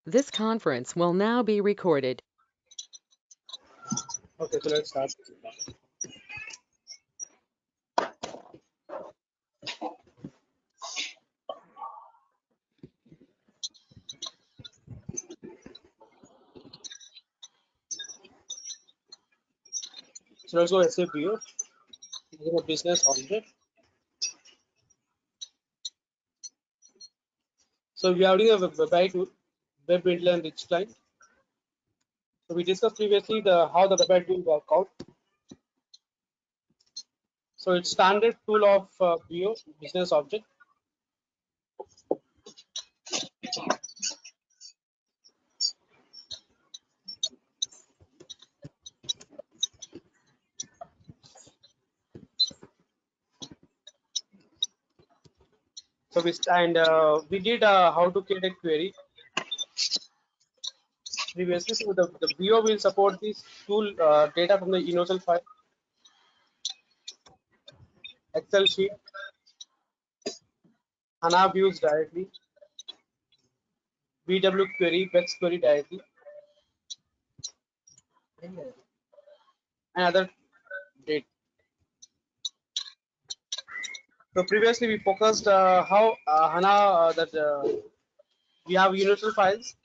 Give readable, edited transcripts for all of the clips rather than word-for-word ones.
This conference will now be recorded. Okay, so let's start. So let's go SAPO. This is a business object. So we are doing a website tool, web builder and rich client. So we discussed previously the how the website tool work out. So it's standard tool of BO business object. So we did how to create a query previously. So the BO will support this tool data from the universal file, Excel sheet, HANA views directly, BW query, Bex query directly, and other data. So previously we focused how HANA that we have universal files,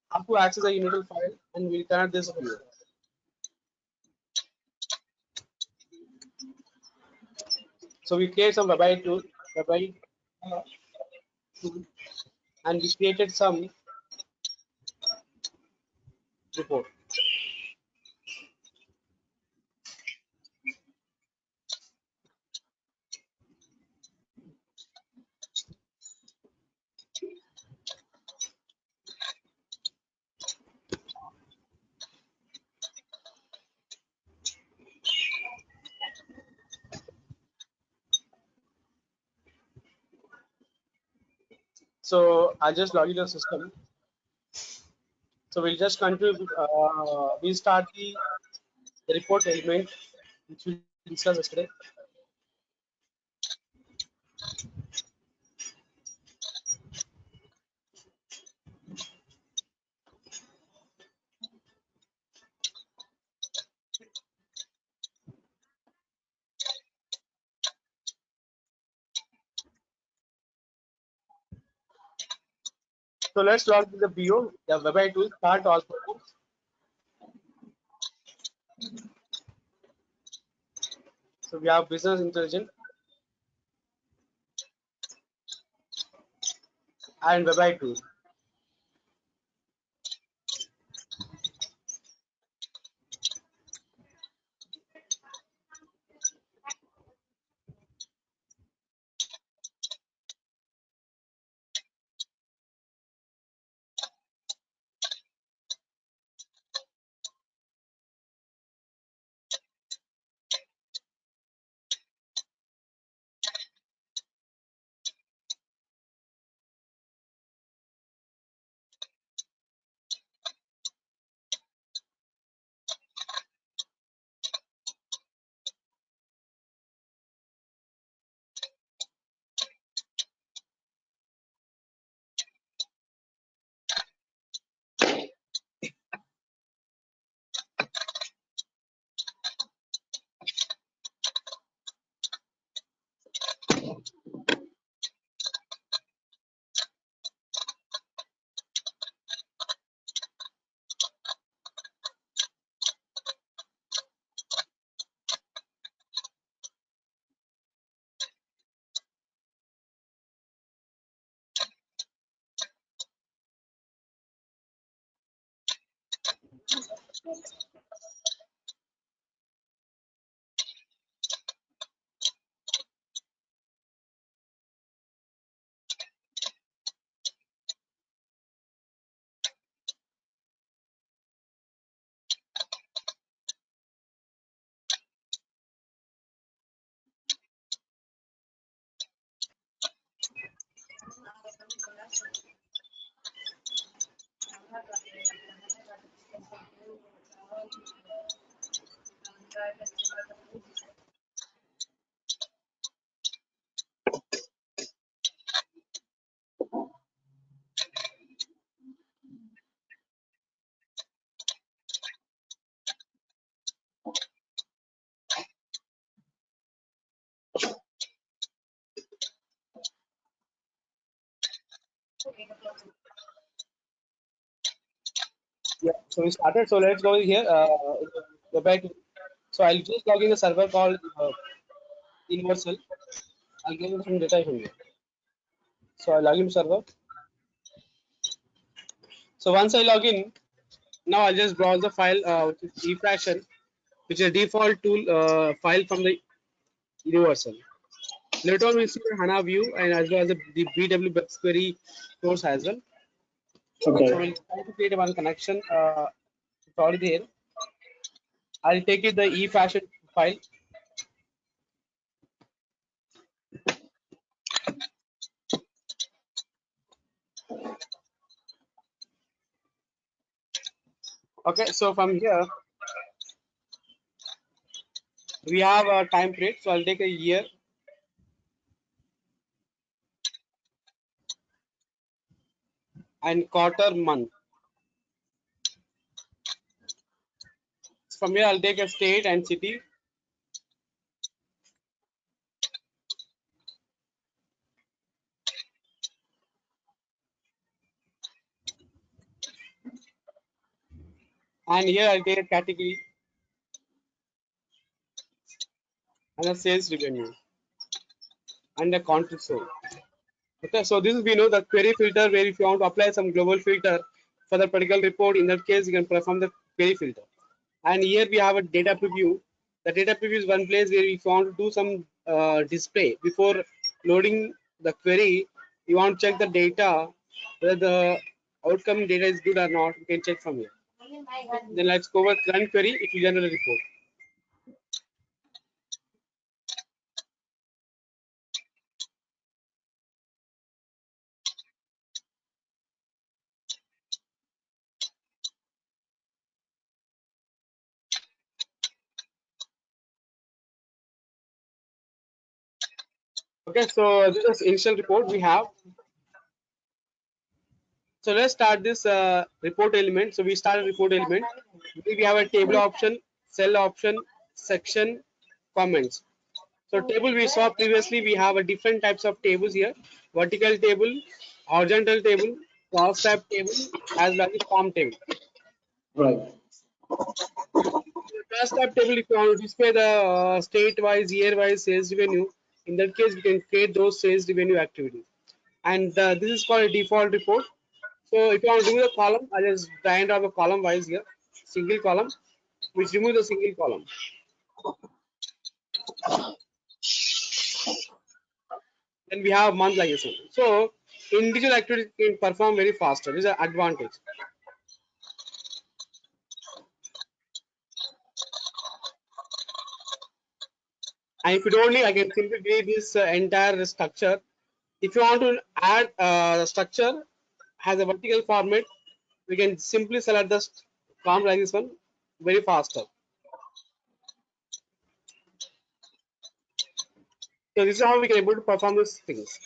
how to access a universal file, and we'll connect this view. So we create some website tool, and we created some report. So I'll just log in the system. So we'll just continue. We'll start the report element, which we discussed yesterday. So let's log the BO, the website tool, start all purpose. So we have business intelligence and website tool. Yeah, so we started. So let's go here. Go back. So I'll just log in the server called Universal. I'll give you some data from here. So I log in server. So once I log in, now I'll just browse the file, which is eFraction, which is a default tool file from the Universal. Later on, we'll see the HANA view and as well as the BW Web Query source as well. So Okay. we'll try to create one connection. It's already here. I'll take it the eFashion file. Okay, so from here we have a time period. So I'll take a year. And quarter month. From here I'll take a state and city. And here I'll take a category and a sales revenue and a country sold. Okay, so this is we know the query filter where if you want to apply some global filter for the particular report, in that case you can perform the query filter. And here we have a data preview. The data preview is one place where if you want to do some display before loading the query, you want to check the data whether the outcome data is good or not. You can check from here. Then let's go over run query. It will generate a report. Okay, so this is initial report we have. So let's start this report element. So we start a report element. We have a table option, cell option, section, comments. So table we saw previously, we have a different types of tables here. Vertical table, horizontal table, cross tab table, as well as form table. Right. Cross tab table, if you want to display the state-wise, year-wise sales revenue, in that case, we can create those sales revenue activities. And this is called a default report. So if you want to do the column, I just drag and drop a column wise here, single column, which remove the single column. Then we have month like this one. So individual activities can perform very faster. This is an advantage. And if you don't need, I can simply delete this entire structure. If you want to add the structure has a vertical format, we can simply select the column like this one very faster. So this is how we can able to perform these things.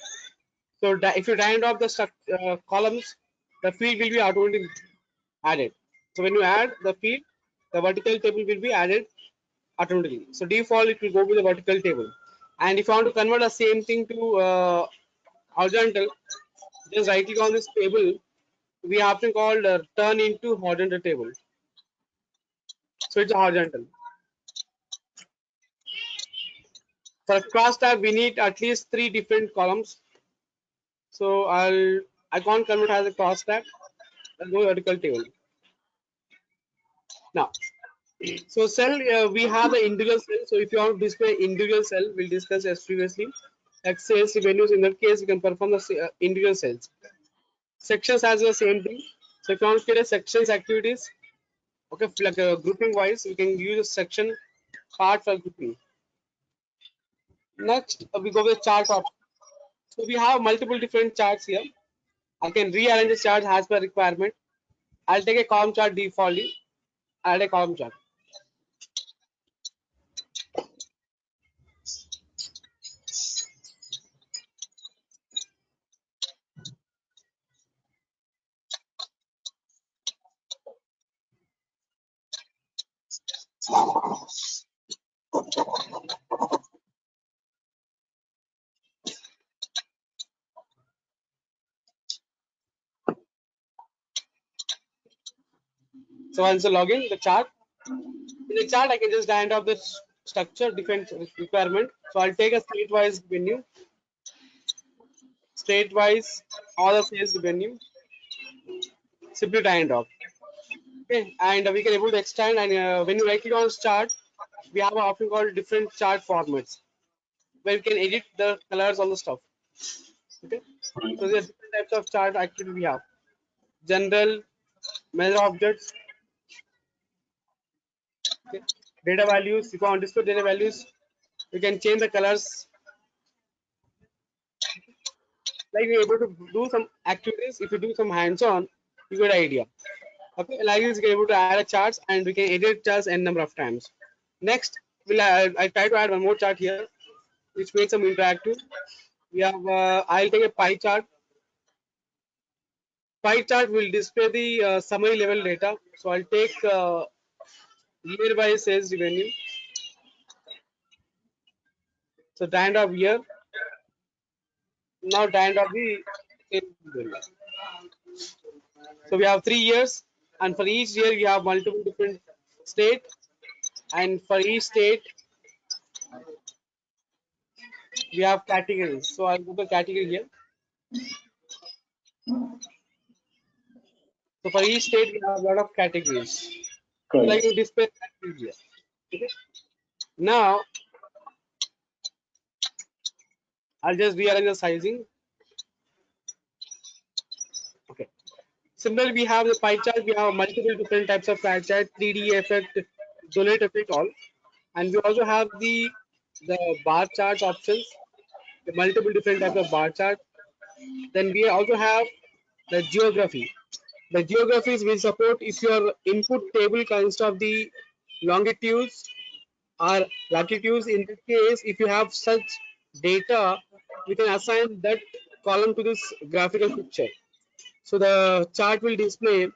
So if you drag and drop the columns, the field will be automatically added. So when you add the field, the vertical table will be added automatically. So default it will go with the vertical table. And if you want to convert the same thing to horizontal, just right click on this table. We have to called turn into horizontal table. So it's a horizontal. For cross tab, we need at least 3 different columns. So I can't convert as a cross tab. I'll go vertical table. Now, so cell we have the individual cell. So if you want to display individual cell, we'll discuss as previously. Like sales revenues, in that case, you can perform the individual cells. Sections has the same thing. So if you want to create a sections activities, okay, like grouping wise, we can use a section part for grouping. Next, we go with chart option. So we have multiple different charts here. I can rearrange the chart as per requirement. I'll take a column chart defaultly. Add a column chart. So once I log in the chart, in the chart I can just drag off the structure different requirement. So I'll take a state-wise venue, state-wise all the sales venue, simply drag and drop. Okay, and we can able to extend, and when you right click on chart, we have an option called different chart formats where we can edit the colors on the stuff. Okay, Right. so there are different types of chart actually we have. General, measure objects, okay. Data values. If you want to display data values, you can change the colors. Like you're able to do some activities. If you do some hands-on, you get an idea. Okay, like this, you can able to add a charts, and we can edit charts n number of times. Next, I try to add one more chart here, which makes some interactive. We have I'll take a pie chart. Pie chart will display the summary level data. So I'll take year by sales revenue. So end of year. Now end of the sales revenue. So we have 3 years, and for each year we have multiple different state, and for each state we have categories. So I'll go to category here. So for each state we have a lot of categories. So like Correct. you display categories here. Okay. Now I'll just rearrange the sizing. Okay. Similarly, we have the pie chart. We have multiple different types of pie chart, 3D effect, donate effect, all, and we also have the bar charts options, the multiple different types of bar chart. Then we also have the geography. The geographies will support if your input table consists of the longitudes or latitudes. In this case, if you have such data, we can assign that column to this graphical picture. So the chart will display,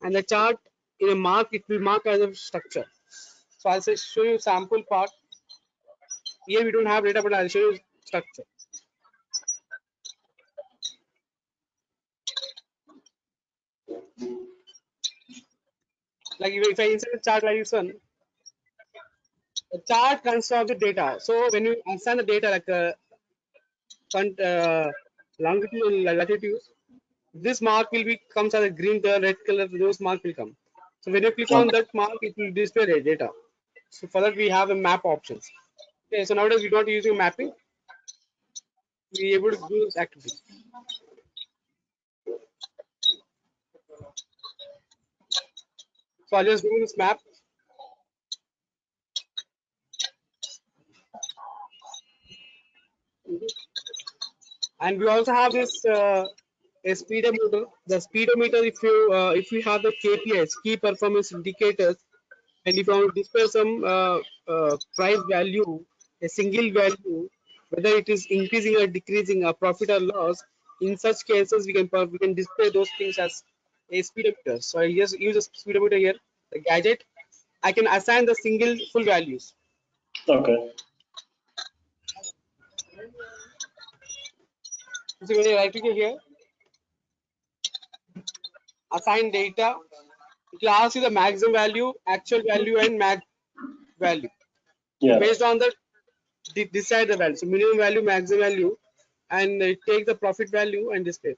and the chart in a mark, it will mark as a structure. So I'll say show you sample part. Here we don't have data, but I'll show you structure. Like if I insert a chart like this one, the chart consists of the data. So when you assign the data like longitude and latitude, this mark will be comes as a green color, red color. Those mark will come. So when you click on Okay. that mark, it will display the data. So for that we have a map options. Okay, so nowadays we don't using mapping. We able to do this activity. So I'll just do this map. And we also have this a speedometer. The speedometer, if you have the KPIs, key performance indicators, and if you want to display some price value, a single value, whether it is increasing or decreasing, a profit or loss, in such cases we can display those things as a speedometer. So I just use a speedometer here, the gadget. I can assign the single full values. Okay. So when you right click here, assign data, it will ask you the maximum value, actual value, and max value. Yeah. Based on that, decide the value. So minimum value, maximum value, and take the profit value and display.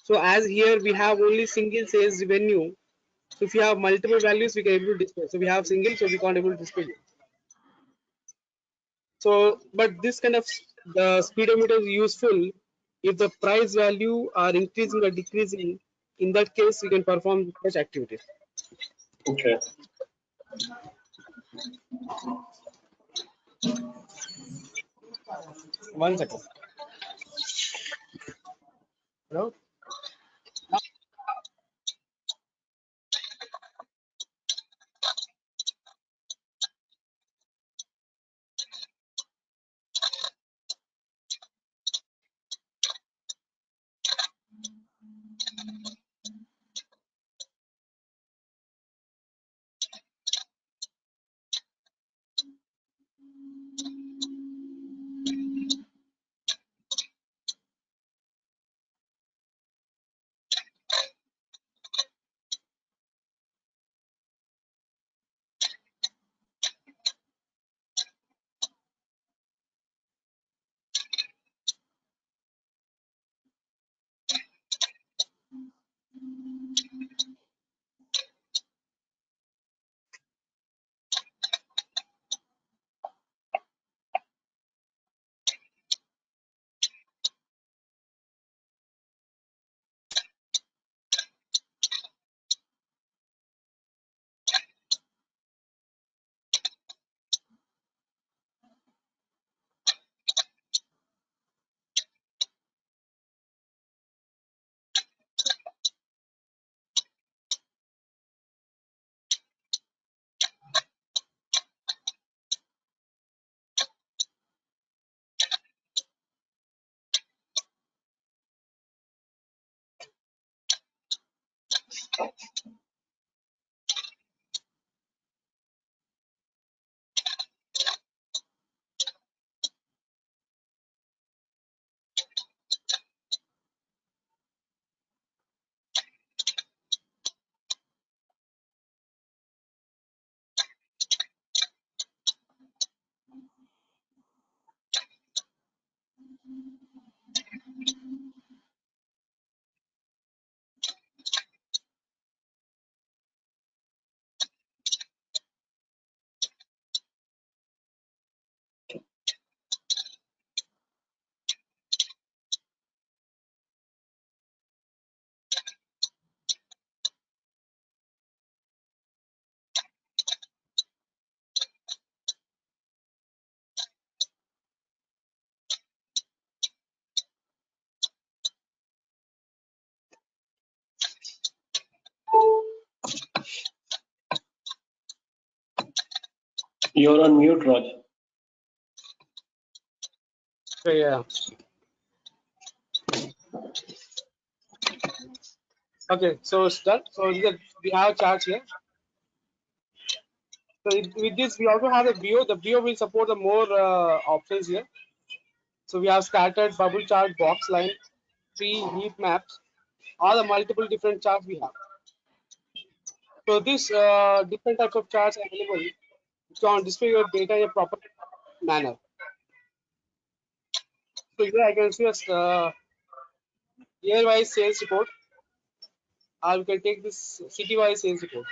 So as here we have only single sales revenue. So if you have multiple values, we can able to display. So we have single, so we can't able to display it. So, but this kind of the speedometer is useful if the price value are increasing or decreasing. In that case, we can perform such activities. Okay. One second. Hello. You're on mute, Raj. So yeah. Okay, so it's done. So we have charts here. So with this, we also have the BO. The BO will support the more options here. So we have scattered, bubble chart, box line, tree, heap maps, all the multiple different charts we have. So this different types of charts are available to display your data in a proper manner. So here I can see a year-wise sales report. We can take this city-wise sales report.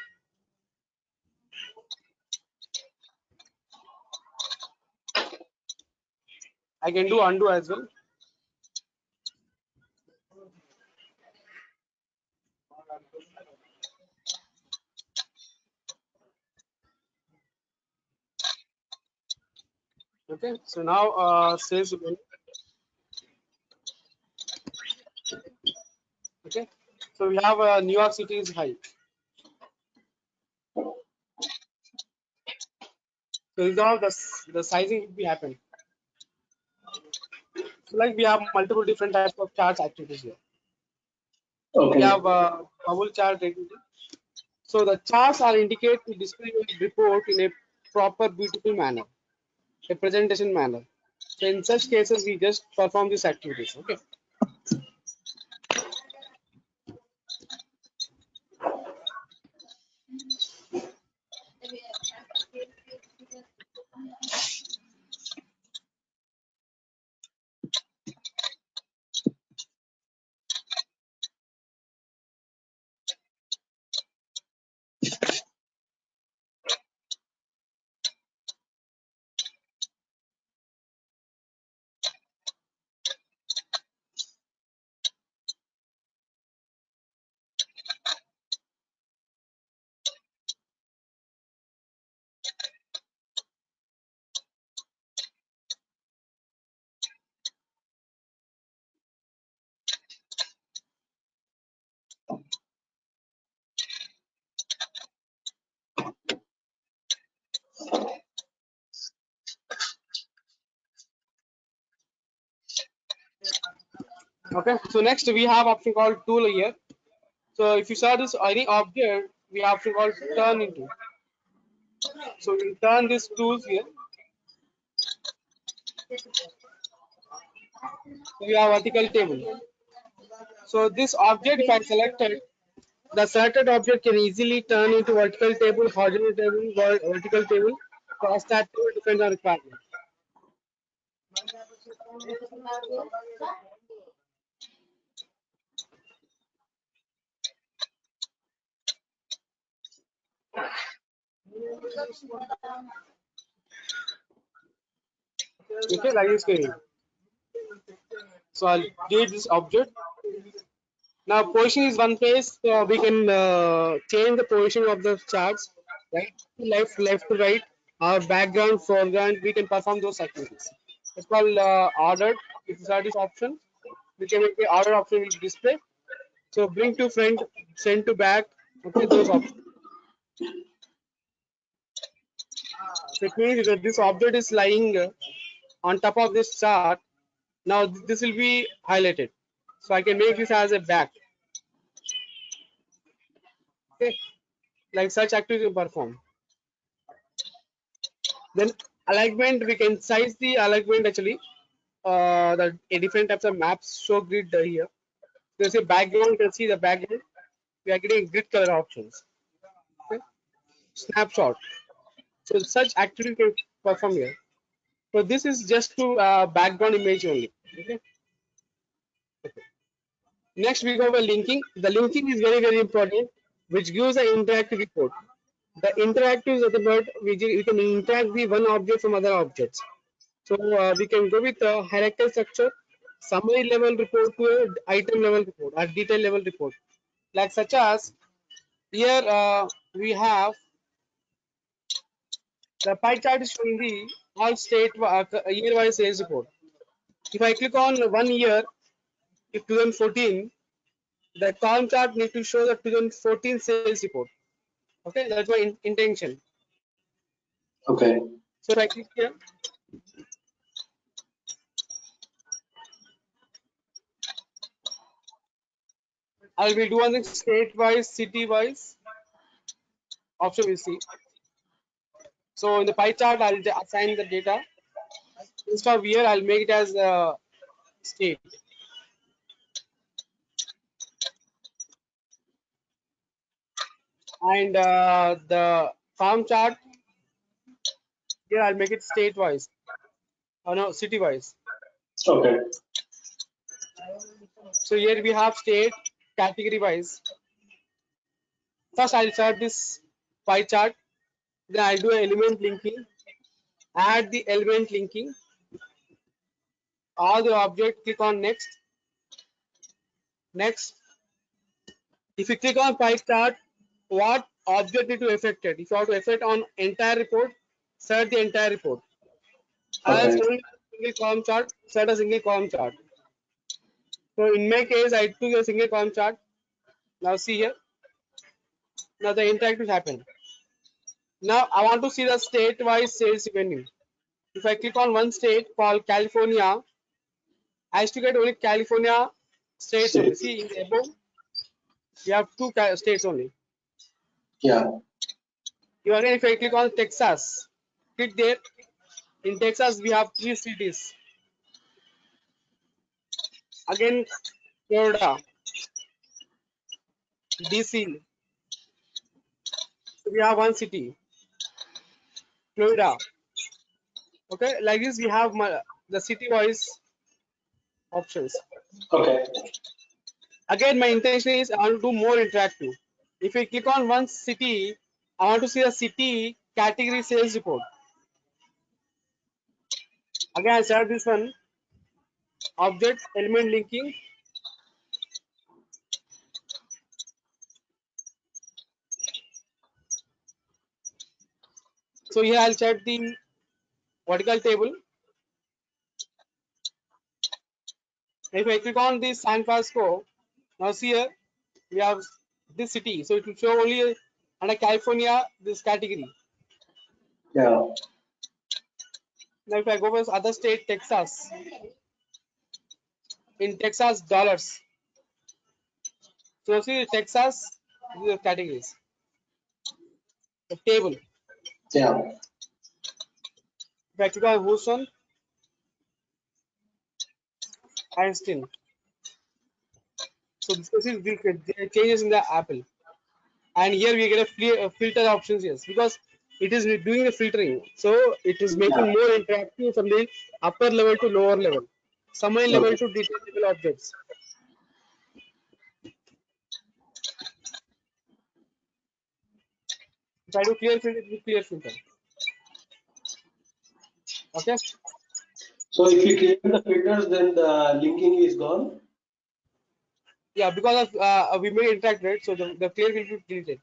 I can do undo as well. Okay, so now sales report. Okay, so we have New York City is high. So this is how the sizing will be happen. So like we have multiple different types of charts activities here. Okay. We have bubble chart activity. So the charts are indicated to display your report in a proper, beautiful manner, a presentation manner. So in such cases, we just perform these activities. Okay. Okay. So next we have option called tool here. So if you saw this any object, we have option called turn into. So we turn these tools here. So we have vertical table. So this object, if I selected, the selected object can easily turn into vertical table, horizontal table, vertical table. Cross that table depends on requirement. Okay, like this way. So I'll delete this object. Now position is one place, so we can change the position of the charts, right to left, left to right, or background, foreground. We can perform those activities. It's called ordered. If you saw this option, we can make the order option will display. So bring to front, send to back. Okay, those options. So it means that this object is lying on top of this chart. Now this will be highlighted. So I can make this as a back. Okay, like such activity perform. Then alignment, we can size the alignment actually. The different types of maps show grid here. There's a background, you can see the background. We are getting grid color options. Okay. Snapshot. So such activity can perform here. So this is just to background image only. Okay. Next we go over linking. The linking is very important, which gives an interactive report. The interactive is about we can interact the one object from other objects. So we can go with a hierarchical structure, summary level report to a item level report or detail level report. Like such as here we have the pie chart is showing the all state year wise sales report. If I click on 1 year, if 2014, the column chart need to show the 2014 sales report. Okay, that's my intention. Okay. So if I click here, I will do one thing state wise, city wise option we see. So in the pie chart, I'll assign the data. Instead of year, I'll make it as state. And the farm chart, here I'll make it state wise. Oh no, city wise. Okay. So here we have state category wise. First, I'll start this pie chart. Then I'll do element linking. Add the element linking. All the object, click on next. Next. If you click on pie chart, what object need to affect it? If you want to affect on entire report, select the entire report. As Okay. only single column chart, set a single column chart. So in my case, I took a single column chart. Now see here. Now the interactive happen. Now I want to see the state-wise sales revenue. If I click on one state called California, I used to get only California states only. See in the above, we have two states only. Yeah. Again, if I click on Texas, click there. In Texas, we have 3 cities. Again, Florida, DC. So we have 1 city. Florida. Okay, like this we have the city-wise options. Okay. Again, my intention is I want to do more interactive. If I click on one city, I want to see a city category sales report. Again, I start this one. Object element linking. So here I'll check the vertical table. If I click on this San Francisco, now see here we have this city. So it will show only under California this category. Yeah. Now if I go for other state, Texas. In Texas, dollars. So see Texas, these are categories. The table. Yeah. If I click on Houston, Einstein. So this is the changes in the Apple. And here we get a filter options, yes, because it is doing the filtering. So it is making Yeah. more interactive from the upper level to lower level, summary level Okay. to detail level objects. If I do clear filter, it will clear filter. Okay. So if you clear the filters, then the linking is gone. Yeah, because of we made interact, right? So the clear will be deleted.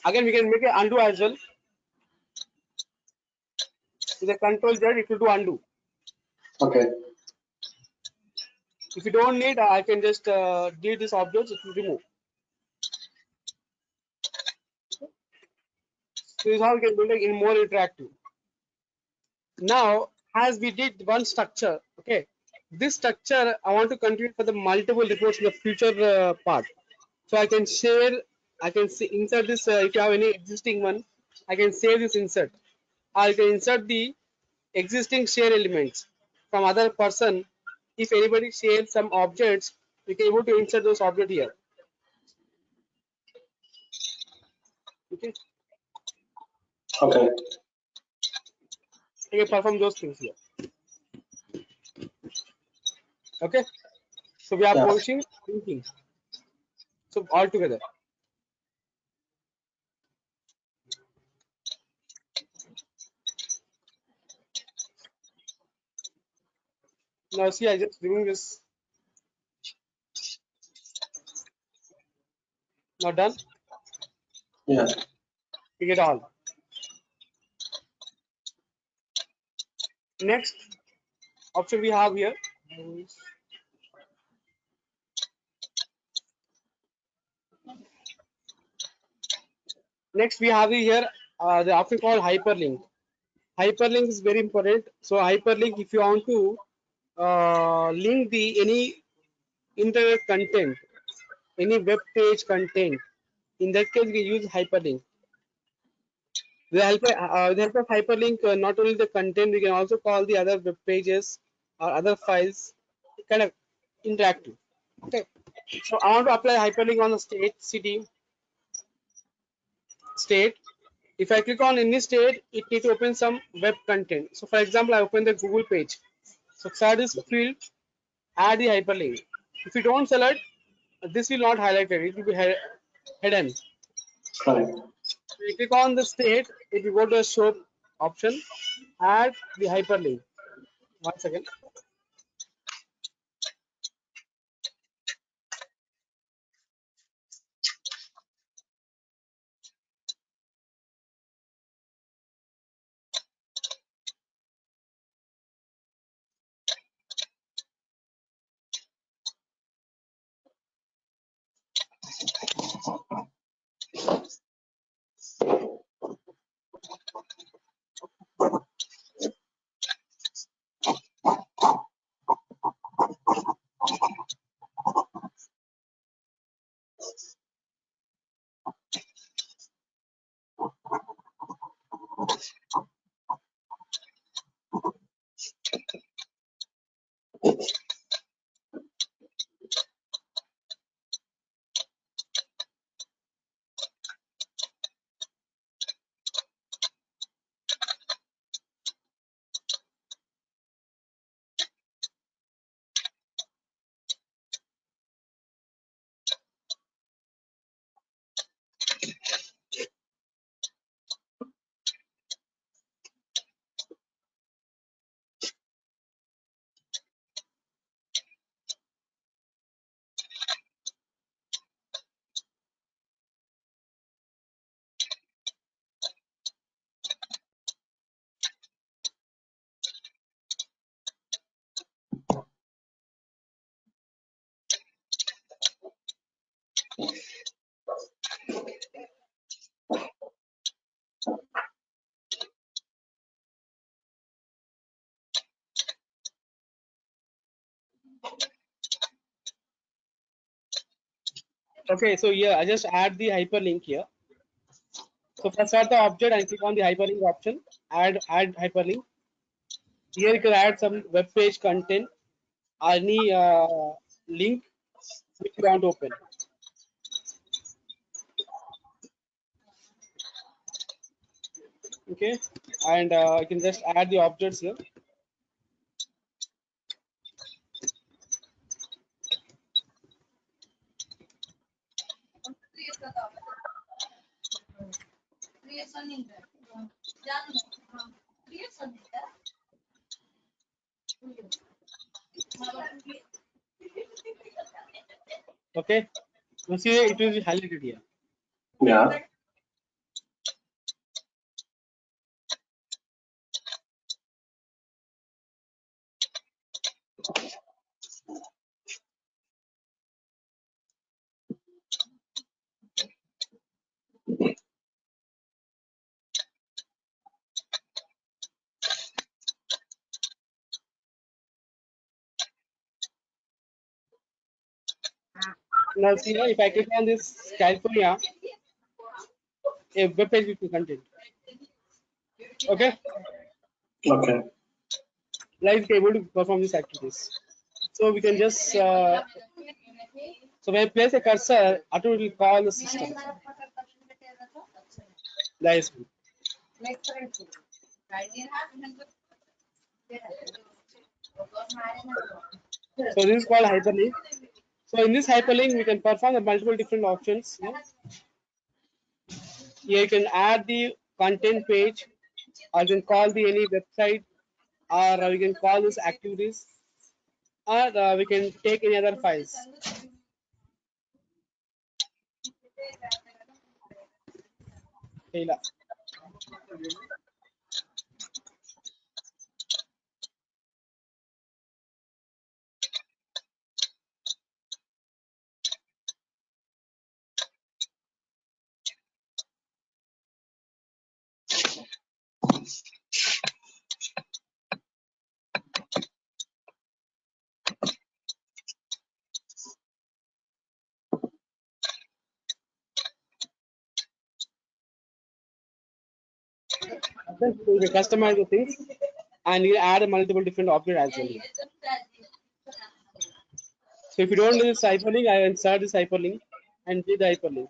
Again, we can make it undo as well. With the control Z, it will do undo. Okay. If you don't need, I can just delete this object, it will remove. So this is how we can build it in more interactive. Now, as we did one structure, okay, this structure I want to continue for the multiple reports in the future part. So I can share I can see insert this. If you have any existing one, I can save this insert. I can insert the existing share elements from other person. If anybody shares some objects, we can able to insert those objects here. Okay, Okay. I can perform those things here. Okay, so we are Yeah. pushing thinking. So all together. Now see, I just doing this. Now done. Yeah. We get all. Next option we have here. Next we have here the option called hyperlink. Hyperlink is very important. So hyperlink, if you want to link the any internet content, any web page content, in that case we use hyperlink. With the help of hyperlink, not only the content, we can also call the other web pages or other files kind of interactive. Okay. So I want to apply hyperlink on the state. If I click on any state, it need to open some web content. So for example, I open the Google page. So start this field, add the hyperlink. If you don't select, this will not highlight it. It will be hidden. Correct. So you click on the state, it will go to the show option, add the hyperlink. One second. Okay, so here I just add the hyperlink here. So first start the object and click on the hyperlink option. Add hyperlink. Here you can add some web page content, any link which you want to open. Okay, and I can just add the objects here. Okay, you see it will be highlighted here. Yeah. Now see here, if I click on this California, a web page with content. Okay, Okay. live able to perform these activities. So we can just so when I place a cursor, auto will call the system. That is good. So this is called hyperlink. So in this hyperlink, we can perform the multiple different options. Here you can add the content page, or you can call the any website, or we can call this activities, or we can take any other files. Taylor. Okay, so you can customize the things, and you add a multiple different object as well. So if you don't do this hyperlink, I insert this hyperlink and do the hyperlink.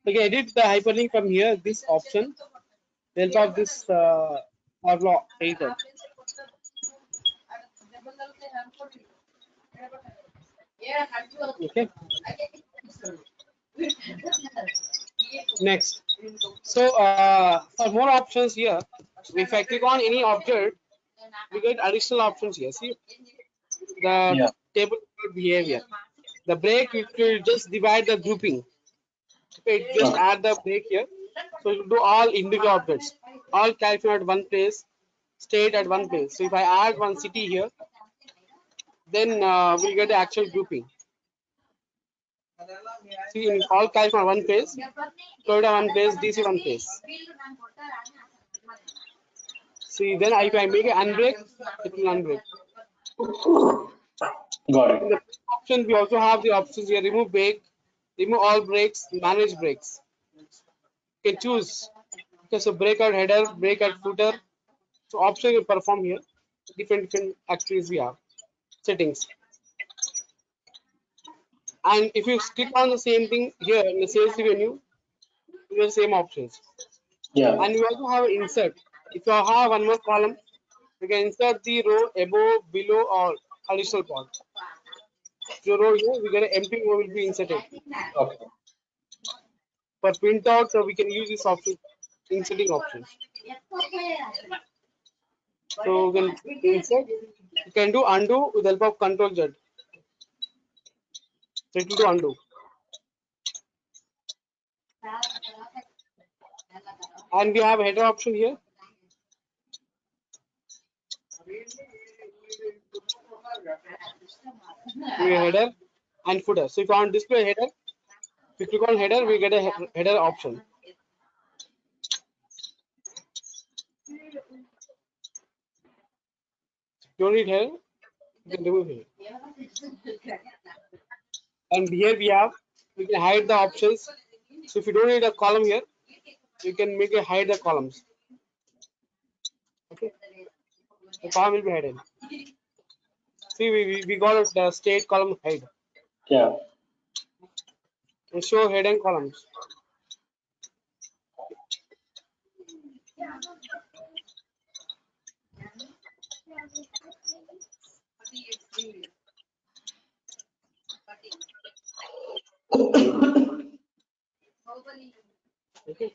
You can edit the hyperlink from here, this option, with help of this Pablo editor. Okay. Next. So for more options here, if I click on any object, we get additional options here. See the Yeah. table behavior. The break, it will just divide the grouping. Okay, just Okay. add the break here. So it will do all individual objects, all calculate at one place, state at one place. So if I add one city here, then we'll get the actual grouping. See, in all calculate on one place, Florida one place, DC one place. See, then if I make an unbreak, it will unbreak. Got In it. the option, we also have the options here: remove break, remove all breaks, manage breaks. You can choose. Okay, so breakout header, breakout footer. So option you perform here. Different activities we have. Settings. And if you click on the same thing here in the sales menu, you have the same options. Yeah. And we also have insert. If you have one more column, you can insert the row above, below, or additional part. If you row here, we get an empty row will be inserted. Okay. For printout, so we can use this option, inserting option. So we can insert. You can do undo with the help of Control Z. So it will do undo. And we have a header option here. We have header and footer. So if you want to display header, if you click on header, we get a header option. If you don't need header, you can remove here. And here we can hide the options. So if you don't need a column here, you can make a hide the columns. Okay, the column will be hidden. See, we got the state column hide Yeah. and show hidden columns. Okay.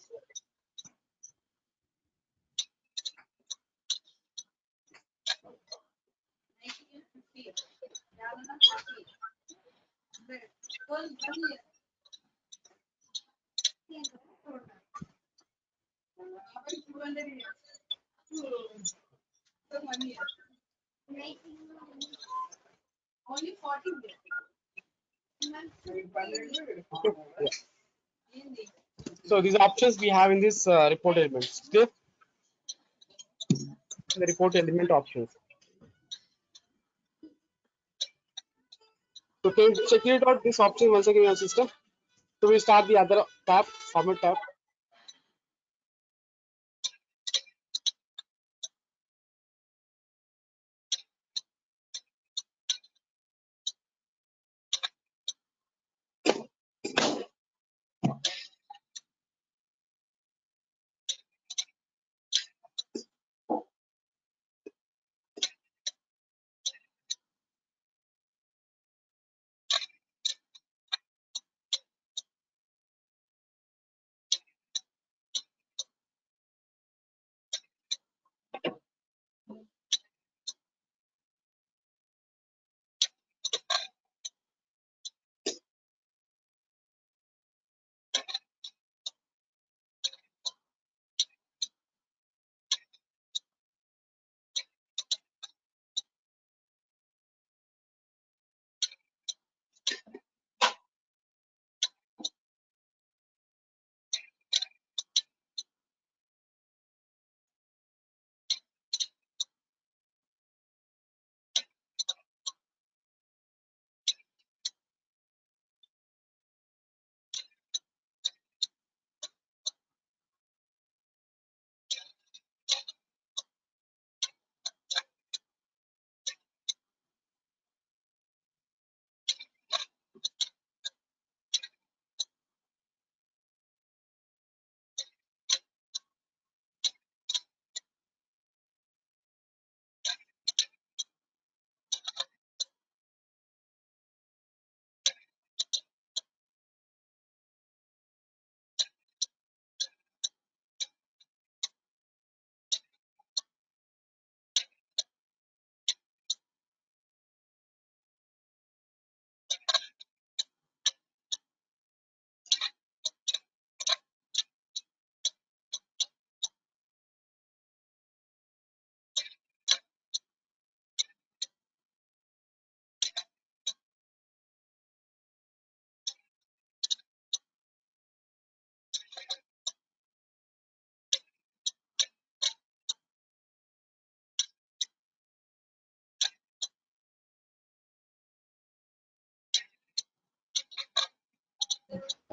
Yeah. So these options we have in this report elements. Clear? The report element options. So can you check it out this option once again in your system. So we start the other tab, format tab.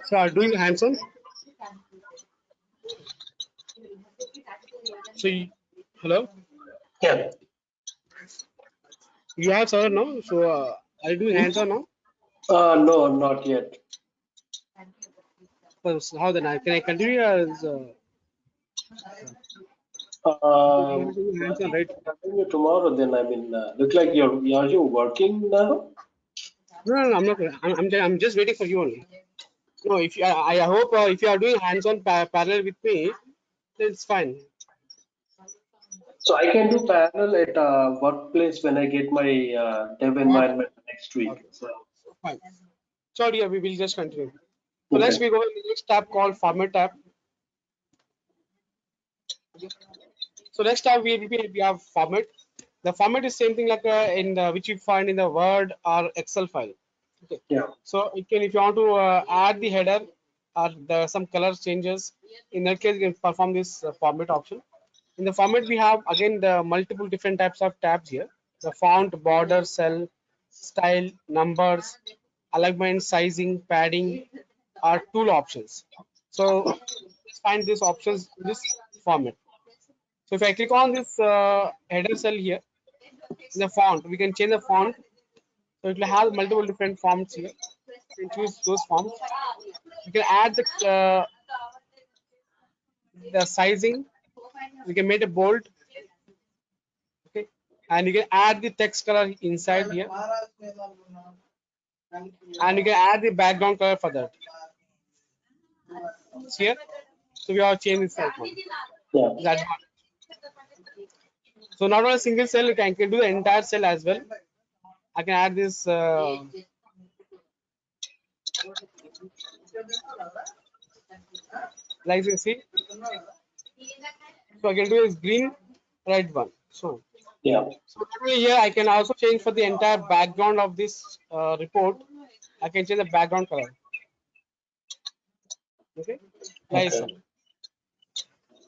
So are doing hands-on. So hello, Yeah. you have server now. So are you doing hands-on now? No, not yet. So how then? Can I continue as you are Um, doing hands-on, right? Continue tomorrow then. I mean, look like are you working now? No, I'm not. I'm just waiting for you only. No, if you, I hope if you are doing hands-on parallel with me, then it's fine. So I can do parallel at workplace when I get my dev Okay, environment next week. okay, So fine. So yeah, we will just continue. So next okay. we go in the next tab called Format tab. So next tab we have Format. The format is same thing like in the, which you find in the Word or Excel file. Okay. Yeah. So it can, if you want to add the header or some color changes, in that case you can perform this format option. In the format we have again the multiple different types of tabs here. The font, border, cell, style, numbers, alignment, sizing, padding are tool options. So let's find these options in this format. So if I click on this header cell here, in the font, we can change the font. So it will have multiple different fonts here. You can choose those fonts. You can add the sizing. We can make it bold. Okay, and you can add the text color inside here, and you can add the background color for that. Here, so we have changed this icon. Yeah. That one. So not only a single cell, you can do the entire cell as well. I can add this. Like you see, so I can do is green, red one. So Yeah. here I can also change for the entire background of this report. I can change the background color. Okay, nice one.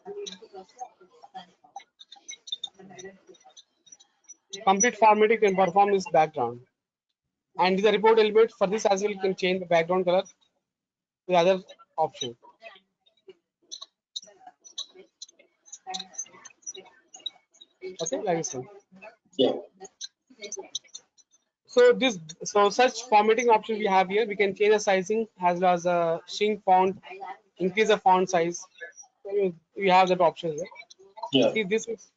Okay. Complete format you can perform this background. And the report element for this as well, you can change the background color to the other option. Okay, like this one. Yeah. So this, so such formatting option we have here, we can change the sizing as well as a shrink font, increase the font size. So we have that option here. Yeah. See, this is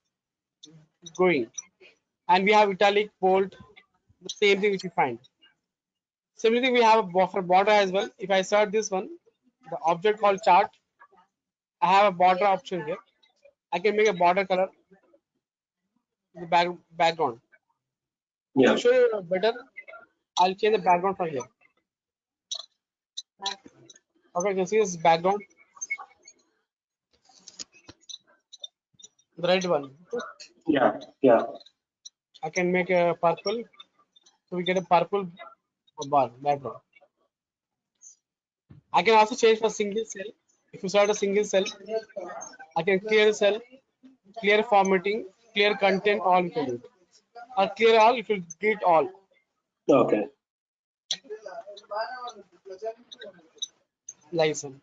going, and we have italic, bold, the same thing which we find. Similarly, we have a buffer border as well. If I search this one, the object called chart, I have a border option here. I can make a border color, the background. Yeah. To show you better, I'll change the background from here. Okay, you can see this background, the red one. Yeah. Yeah. I can make a purple, so we get a purple bar background. I can also change for single cell. If you start a single cell, I can clear the cell, clear formatting, clear content, all you can do. Or clear all if you delete all. Okay. License.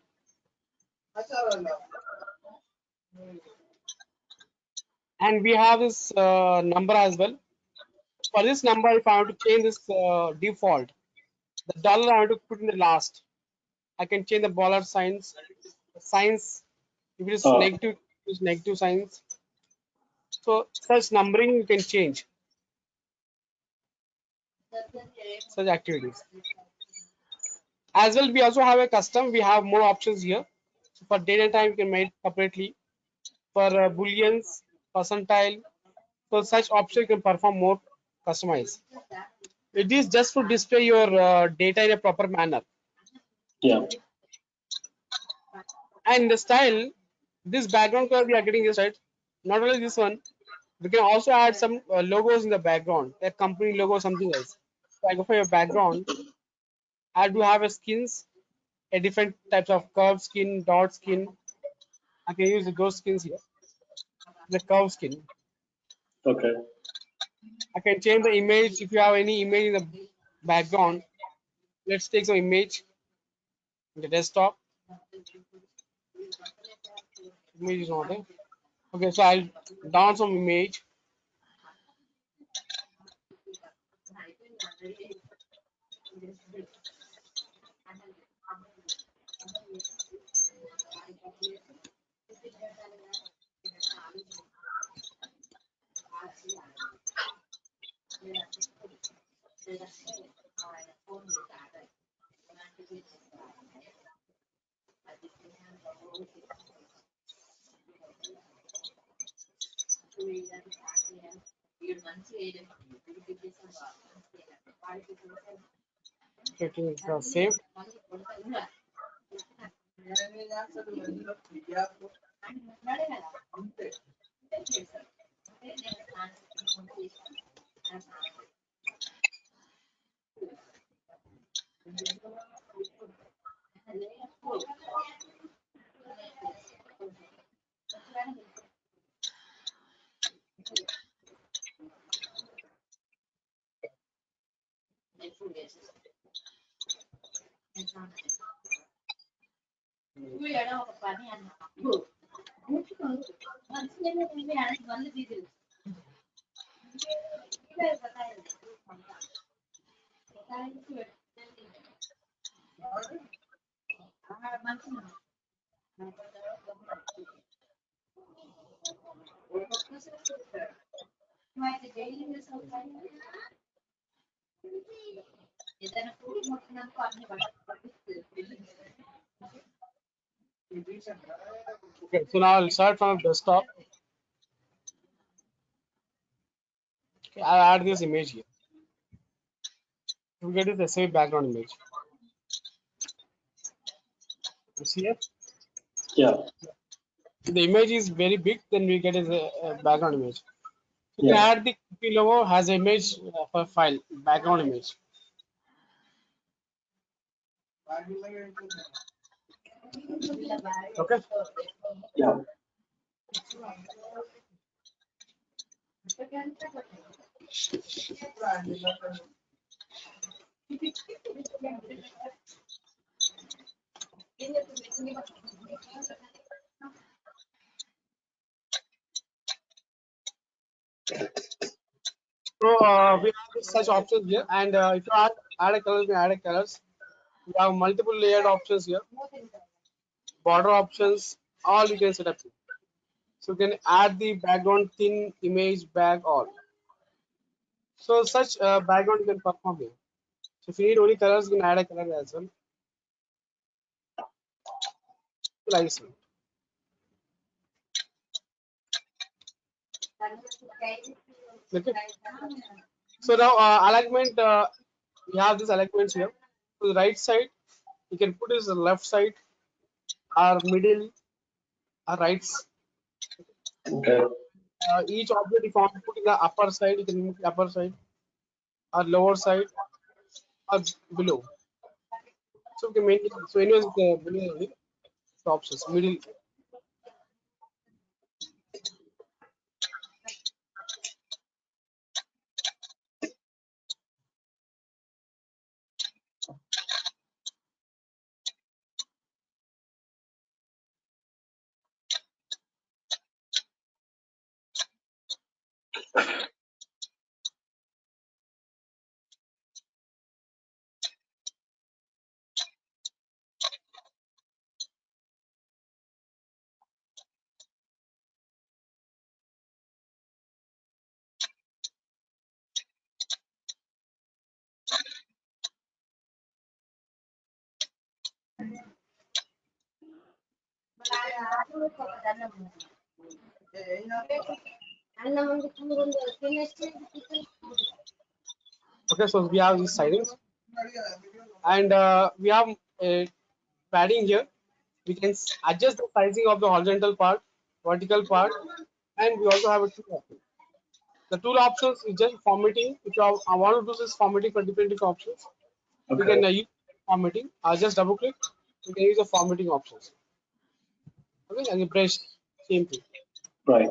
And we have this number as well. For this number, if I want to change this default, the dollar I want to put in the last. I can change the dollar signs. If it is Oh, negative, use negative signs. So such numbering you can change such activities. As well, we also have a custom. We have more options here. So for date and time, you can make separately. For booleans, percentile, so such option you can perform more customized. It is just to display your data in a proper manner. yeah. And the style, this background color we are getting this right. Not only this one, we can also add some logos in the background, a company logo, something else. So I go for your background. I do have a skins, a different types of curved skin, dot skin. I can use those skins here. The curved skin. Okay. I can change the image if you have any image in the background. Let's take some image. the desktop. Image is not there. Okay, so I'll download some image. Getting saved. Okay, so now I'll start from desktop. Okay, I'll add this image here. We get it the same background image. You see here? Yeah. If the image is very big, then we get a background image. You can Yeah. add the copy logo has image for file background image. Okay. Yeah. So we have such options here, and if you add a color, we add a colors. We have multiple layered options here, border options, all you can set up. So you can add the background thin image back all. So such background you can perform here. So if you need only colors, you can add a color as well. Like so. Okay. So now alignment, we have this alignments here. To the right side, you can put is the left side, or middle, or rights. Okay. Each object if you want to put in the upper side, you can move the upper side, or lower side, or below. So we can make it, so anyways below only the options, middle. Okay, so we have these sidings, and we have a padding here. We can adjust the sizing of the horizontal part, vertical part, and we also have a tool option. The tool options is just formatting. If you have, I want to do this formatting for different options, we Okay. can use formatting. I'll just double click. We can use the formatting options. Okay, and the brush, same thing. Right.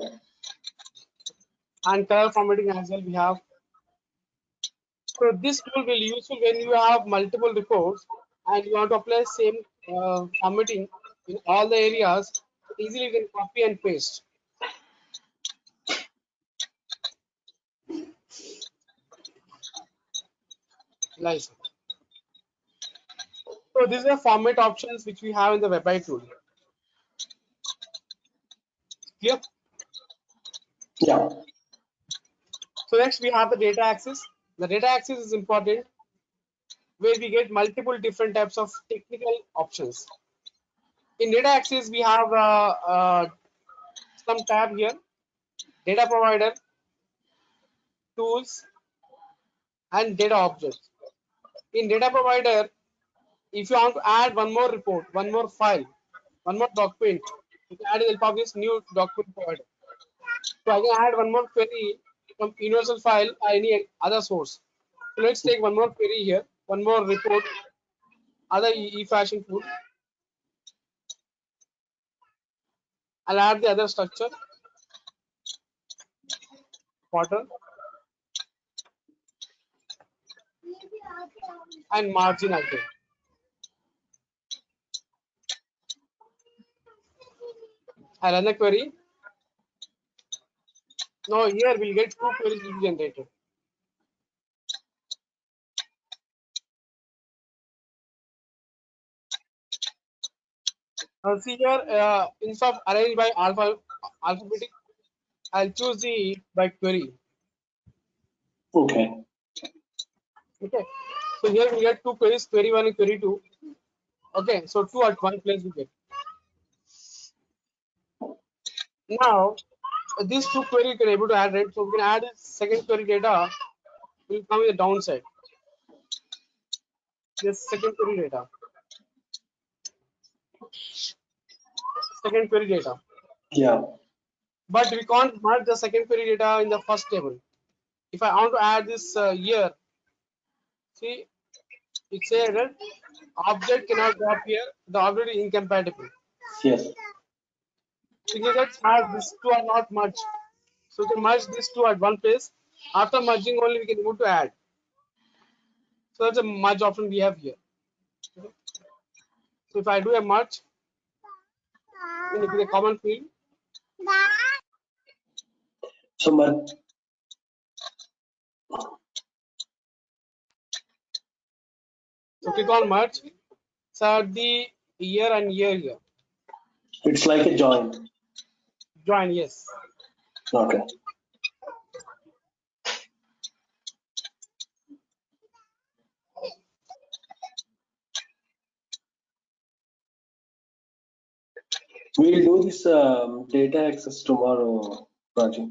And color formatting as well we have. So this tool will be useful when you have multiple reports and you want to apply same formatting in all the areas, easily you can copy and paste. Nice. So these are format options which we have in the WebEye tool. Clear? Yeah. So next we have the data access. The data access is important, where we get multiple different types of technical options. In data access, we have some tab here: data provider, tools, and data objects. In data provider, if you want to add one more report, one more file, one more document, you can add the help of this new document provider. So I can add one more query from universal file or any other source. So let's take one more query here, one more report, other e-fashion tool. I'll add the other structure, quarter, and margin again. I run the query. Now here we'll get two queries will be generated. Now see here, instead of arranged by alphabetic, I'll choose the by query. Okay. Okay. So here we get two queries, query 1 and query 2. Okay, so 2 at one place we get. Now these two queries you can able to add, right? So we can add second query data will come in the downside. This second query data. Second query data. Yeah. But we can't merge the second query data in the first table. If I want to add this year, see, it says that object cannot go up here. The object is incompatible. Yes. Signatures has these two are not merged. So we can merge these two at one place. After merging only we can move to add. So that's a merge option we have here. So if I do a merge in the common field, So my so click on merge. So the year and year here. it's like a join. Join, yes. Okay. We'll do this data access tomorrow, Raji.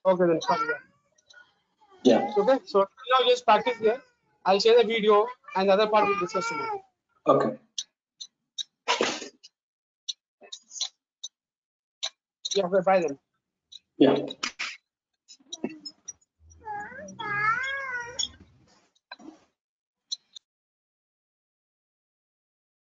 Okay, then fine. Yeah. Okay, so now just practice here. I'll share the video and the other part we'll discuss tomorrow. Okay. Yeah, okay, bye then. Yeah.